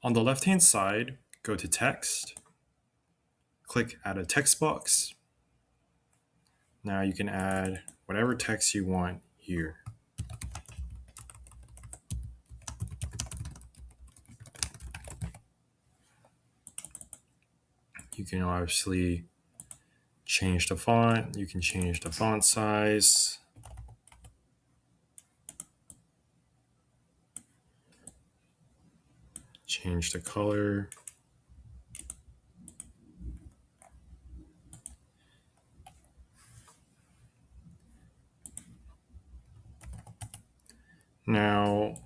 On the left-hand side, go to Text, click Add a Text Box. Now you can add whatever text you want here. You can obviously change the font. You can change the font size. Change the color. Now,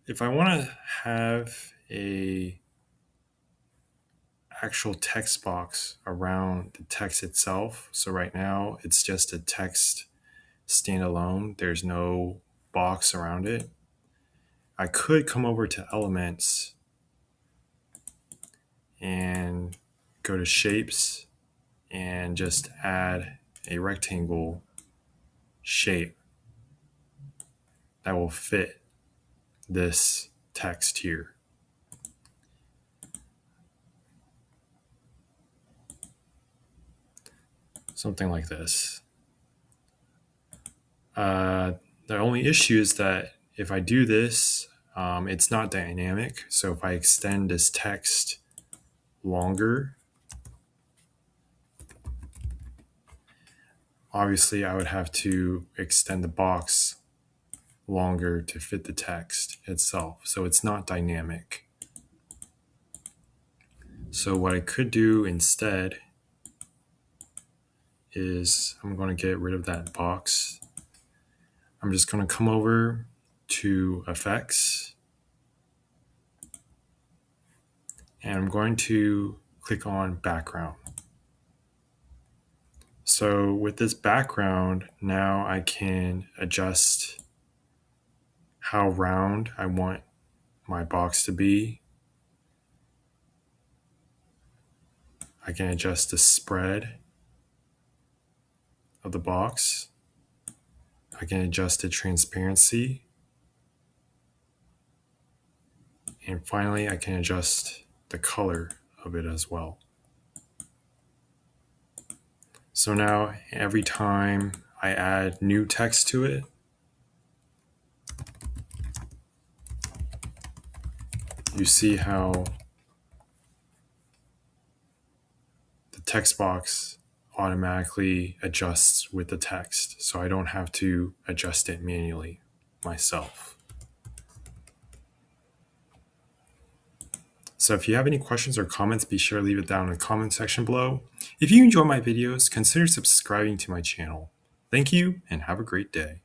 if I want to have a actual text box around the text itself, so right now it's just a text standalone, there's no box around it, I could come over to Elements and go to Shapes and just add a rectangle shape that will fit this text here. Something like this. The only issue is that if I do this, it's not dynamic. So if I extend this text longer, obviously I would have to extend the box longer to fit the text itself. So it's not dynamic. So what I could do instead is I'm going to get rid of that box. I'm just going to come over to Effects, and I'm going to click on Background. So with this background, now I can adjust how round I want my box to be. I can adjust the spread of the box. I can adjust the transparency. And finally, I can adjust the color of it as well. So now every time I add new text to it, you see how the text box automatically adjusts with the text. So I don't have to adjust it manually myself. So if you have any questions or comments, be sure to leave it down in the comment section below. If you enjoy my videos, consider subscribing to my channel. Thank you and have a great day.